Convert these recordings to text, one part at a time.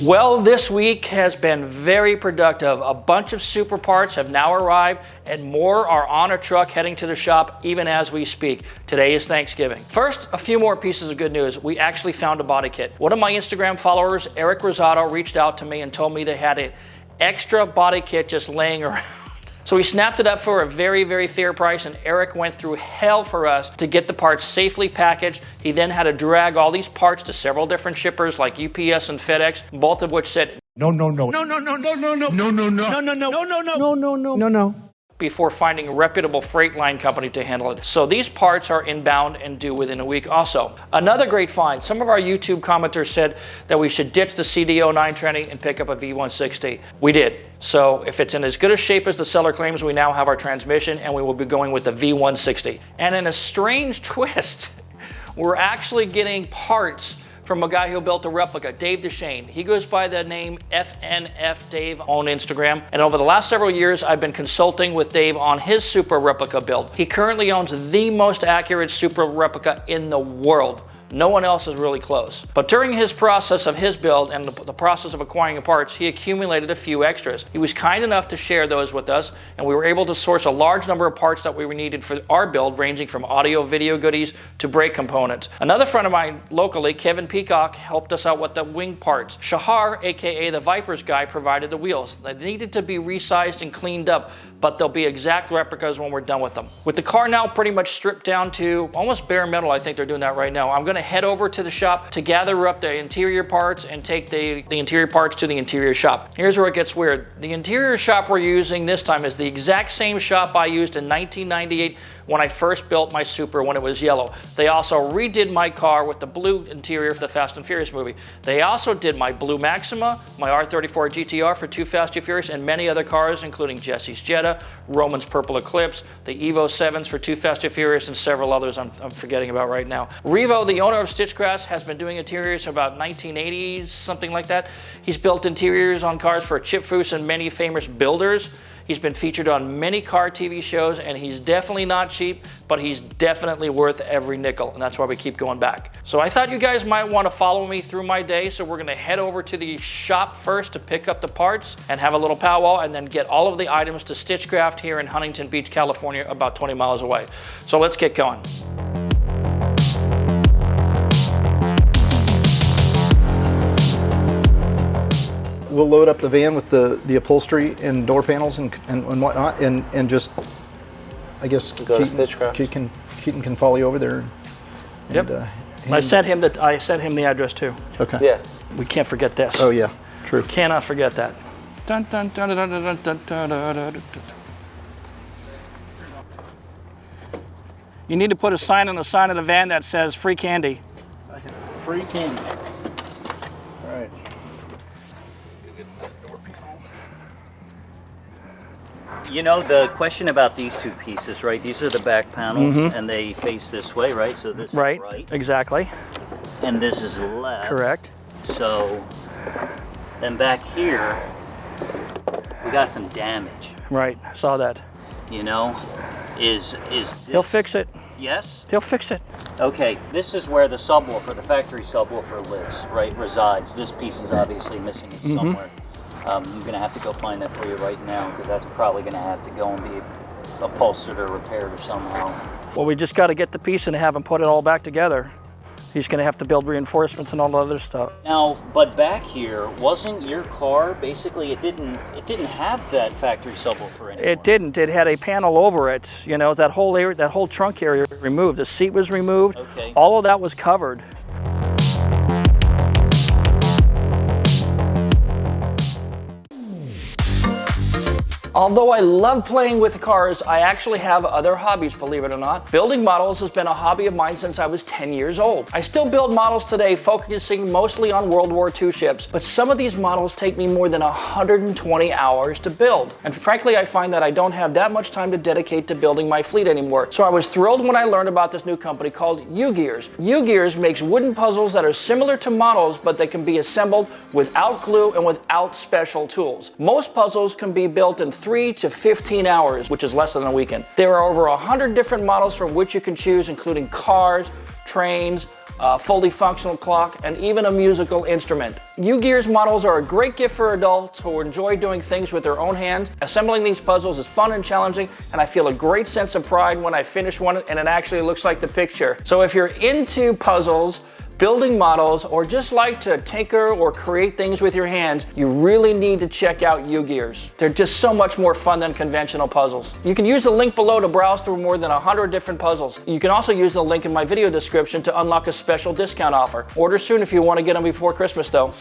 Well, this week has been very productive. A bunch of Supra parts have now arrived and more are on a truck heading to the shop even as we speak. Today is Thanksgiving. First, a few more pieces of good news. We actually found a body kit. One of my Instagram followers, Eric Rosado, reached out to me and told me they had an extra body kit just laying around. So we snapped it up for a very, very fair price, and Eric went through hell for us to get the parts safely packaged. He then had to drag all these parts to several different shippers like UPS and FedEx, both of which said, no, before finding a reputable freight line company to handle it. So these parts are inbound and due within a week also. Another great find, some of our YouTube commenters said that we should ditch the CDO 920 and pick up a V160. We did. So if it's in as good a shape as the seller claims, we now have our transmission and we will be going with the V160. And in a strange twist, we're actually getting parts from a guy who built a replica, Dave Deshane. He goes by the name FNF Dave on Instagram. And over the last several years, I've been consulting with Dave on his Supra replica build. He currently owns the most accurate Supra replica in the world. No one else is really close. But during his process of his build and the process of acquiring the parts, he accumulated a few extras. He was kind enough to share those with us, and we were able to source a large number of parts that we needed for our build, ranging from audio, video goodies to brake components. Another friend of mine locally, Kevin Peacock, helped us out with the wing parts. Shahar, aka the Vipers guy, provided the wheels. They needed to be resized and cleaned up, but they'll be exact replicas when we're done with them. With the car now pretty much stripped down to almost bare metal, I think they're doing that right now, I'm gonna head over to the shop to gather up the interior parts and take the interior parts to the interior shop. Here's where it gets weird. The interior shop we're using this time is the exact same shop I used in 1998 when I first built my Supra when it was yellow. They also redid my car with the blue interior for the Fast and Furious movie. They also did my blue Maxima, my R34 GTR for Too Fast, Too Furious, and many other cars, including Jesse's Jetta, Roman's Purple Eclipse, the Evo 7s for Too Fast, Too Furious, and several others I'm forgetting about right now. Revo, the owner of Stitchcraft, has been doing interiors about 1980s, something like that. He's built interiors on cars for Chip Foose and many famous builders. He's been featured on many car TV shows, and he's definitely not cheap, but he's definitely worth every nickel, and that's why we keep going back. So I thought you guys might want to follow me through my day, so we're gonna head over to the shop first to pick up the parts and have a little powwow, and then get all of the items to Stitchcraft here in Huntington Beach, California, about 20 miles away. So let's get going. We'll load up the van with the upholstery and door panels and whatnot, and just, I guess, go to Stitchcraft. Keaton can follow you over there. Yep. I sent him the address too. Okay. Yeah. We can't forget this. Oh yeah, true. Cannot forget that. Dun, dun, dun, dun, dun, dun, dun, dun, dun, dun. You need to put a sign on the side of the van that says free candy. Free candy. All right. You know, the question about these two pieces, right? These are the back panels, and they face this way, right? So this is right. Exactly. And this is left. Correct. So then back here, we got some damage. Right, I saw that. You know, is this... He'll fix it. Yes? He'll fix it. Okay, this is where the subwoofer, the factory subwoofer lives, right? Resides. This piece is obviously missing it somewhere. I'm going to have to go find that for you right now, because that's probably going to have to go and be upholstered or repaired or somehow. Well, we just got to get the piece and have him put it all back together. He's going to have to build reinforcements and all the other stuff. Now, but back here, wasn't your car basically, it didn't have that factory subwoofer anymore? It didn't. It had a panel over it. You know, that whole area, that whole trunk area removed. The seat was removed. Okay. All of that was covered. Although I love playing with cars, I actually have other hobbies, believe it or not. Building models has been a hobby of mine since I was 10 years old. I still build models today, focusing mostly on World War II ships, but some of these models take me more than 120 hours to build. And frankly, I find that I don't have that much time to dedicate to building my fleet anymore. So I was thrilled when I learned about this new company called UGears. UGears makes wooden puzzles that are similar to models, but they can be assembled without glue and without special tools. Most puzzles can be built in 3 to 15 hours, which is less than a weekend. There are over 100 different models from which you can choose, including cars, trains, a fully functional clock, and even a musical instrument. UGears models are a great gift for adults who enjoy doing things with their own hands. Assembling these puzzles is fun and challenging, and I feel a great sense of pride when I finish one and it actually looks like the picture. So if you're into puzzles, building models, or just like to tinker or create things with your hands, you really need to check out UGears. They're just so much more fun than conventional puzzles. You can use the link below to browse through more than 100 different puzzles. You can also use the link in my video description to unlock a special discount offer. Order soon if you want to get them before Christmas though.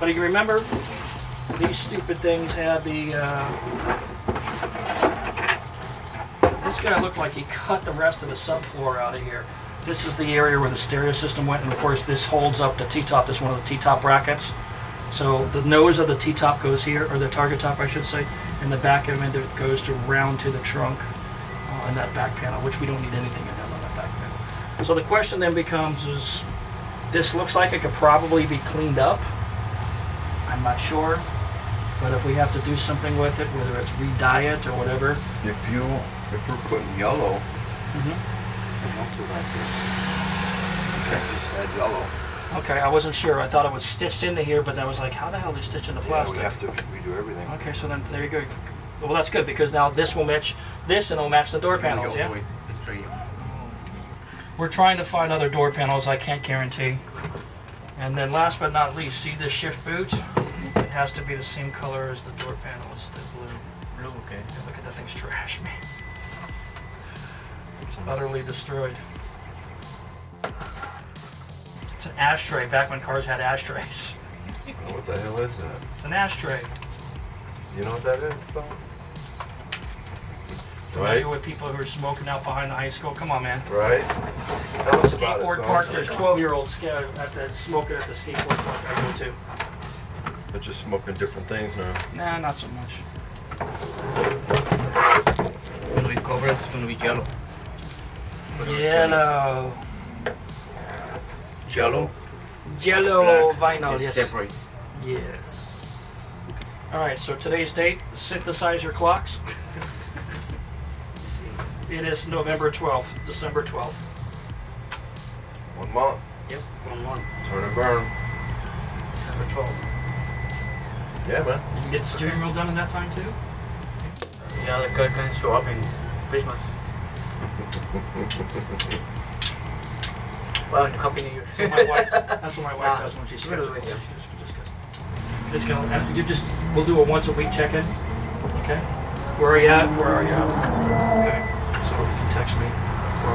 But you remember, these stupid things had the this guy looked like he cut the rest of the subfloor out of here. This is the area where the stereo system went, and of course this holds up the T-top. This is one of the T-top brackets. So the nose of the T-top goes here, or the target top I should say, and the back end it goes to round to the trunk in that back panel, which we don't need anything in that back panel. So the question then becomes is, this looks like it could probably be cleaned up. I'm not sure, but if we have to do something with it, whether it's re-dye it or whatever. If we're putting yellow, it helps it like this. You can't just add yellow. Okay, I wasn't sure. I thought it was stitched into here, but I was like, how the hell do you stitch into plastic? Yeah, we have to redo everything. Okay, so then there you go. Well, that's good because now this will match this and it'll match the door panels, yeah? We're trying to find other door panels, I can't guarantee. And then last but not least, see this shift boot? It has to be the same color as the door panels, the blue. Blue, okay. Yeah, look at that thing's trash, man. It's utterly destroyed. It's an ashtray, back when cars had ashtrays. What the hell is that? It's an ashtray. You know what that is, son? Familiar with people who are smoking out behind the high school? Come on, man. Right? Tell us about it, Skateboard son. park, there's 12-year-olds smoking at the skateboard park I go to. They're just smoking different things now. Nah, not so much. When we cover it, it's going to be yellow. Yellow. Yellow? Yellow Black. vinyl, It's yes. separate. Yes. Alright, so today's date, synthesize your clocks. It is November 12th, December 12th. 1 month. Yep, 1 month. Turn and burn. December 12th. Yeah, man. You can get the steering wheel done in that time too? Yeah, the car can show up in Christmas. Well, in Happy New Year. So my wife, that's what my wife does when she's scheduled. Yeah. It's gonna, we'll do a once a week check-in. Okay? Where are you at? Where are you at? Okay. So you can text me, or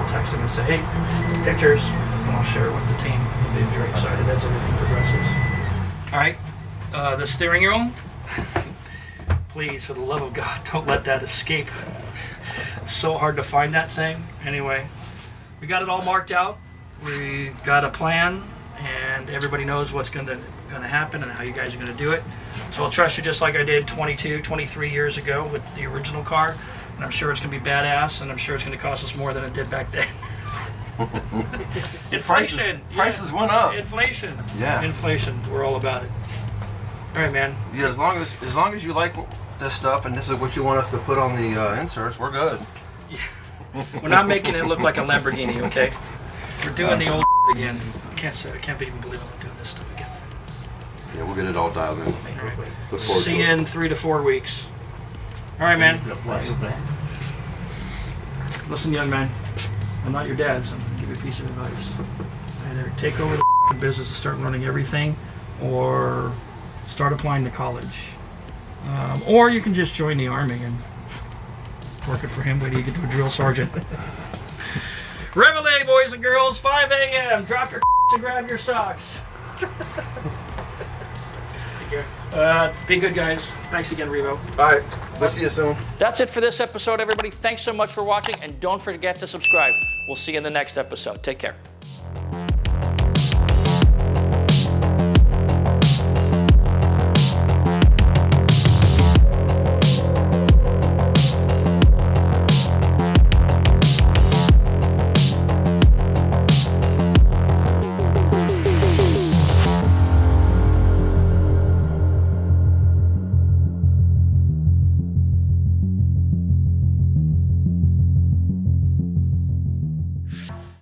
I'll text him and say, hey, pictures, and I'll share it with the team. They'll be very excited as everything progresses. All right, the steering wheel. Please, for the love of God, don't let that escape. It's so hard to find that thing. Anyway, we got it all marked out. We got a plan, and everybody knows what's gonna happen and how you guys are gonna do it. So I'll trust you just like I did 22, 23 years ago with the original car. And I'm sure it's going to be badass, and I'm sure it's going to cost us more than it did back then. Inflation. Prices went up. Inflation. Yeah. Inflation. We're all about it. All right, man. Yeah, as long as you like this stuff and this is what you want us to put on the inserts, we're good. We're not making it look like a Lamborghini, okay? We're doing the old again. I can't even believe I'm doing this stuff again. Yeah, we'll get it all dialed in. All right. Look forward See to you it. in 3 to 4 weeks. All right, man. Listen, young man. I'm not your dad, so I'm going to give you a piece of advice. Either take over the business and start running everything, or start applying to college. Or you can just join the Army and working for him, wait till you get to a drill sergeant. Reveille, boys and girls, 5 a.m. Drop your and grab your socks. Be good, guys. Thanks again, Revo. All right, we'll see you soon. That's it for this episode, everybody. Thanks so much for watching, and don't forget to subscribe. We'll see you in the next episode. Take care.